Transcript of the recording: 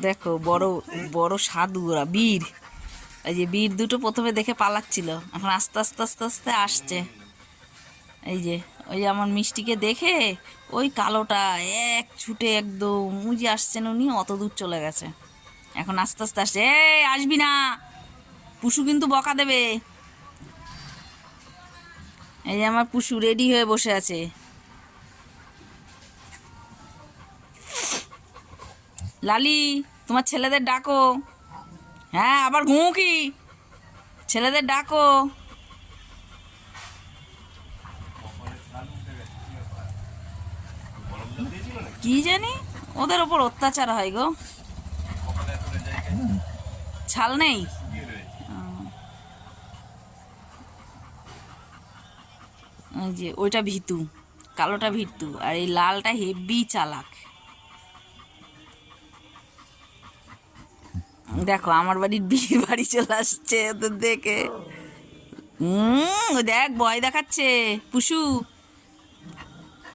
দেখো বড় বড় সাধু ওরা, বীর। এই যে বীর দুটো প্রথমে দেখে পালাচ্ছিল, এখন আস্তে আস্তে আস্তে আস্তে আসছে। এই যে ওই যে আমার মিষ্টিকে দেখে ওই কালোটা এক ছুটে একদম ওই যে আসছেন উনি, অত দূর চলে গেছে। এখন আস্তে আস্তে আসছে। আসবি না, পুষু কিন্তু বকা দেবে। এই যে আমার পুষু রেডি হয়ে বসে আছে। লালি, তোমার ছেলেদের ডাকো। হ্যাঁ, আবার ঘুমু কি? ছেলেদের ডাকো। কি জানি ওদের ওপর অত্যাচার হয় গো। ছাল নেই। ওই যে ওইটা ভীতু, কালোটা ভীতু, আর এই লালটা হেব্বি চালাক। দেখো আমার বাড়ির বিয়ের বাড়ি চলে আসছে ওদের দেখে। দেখ ভয় দেখাচ্ছে পুষু।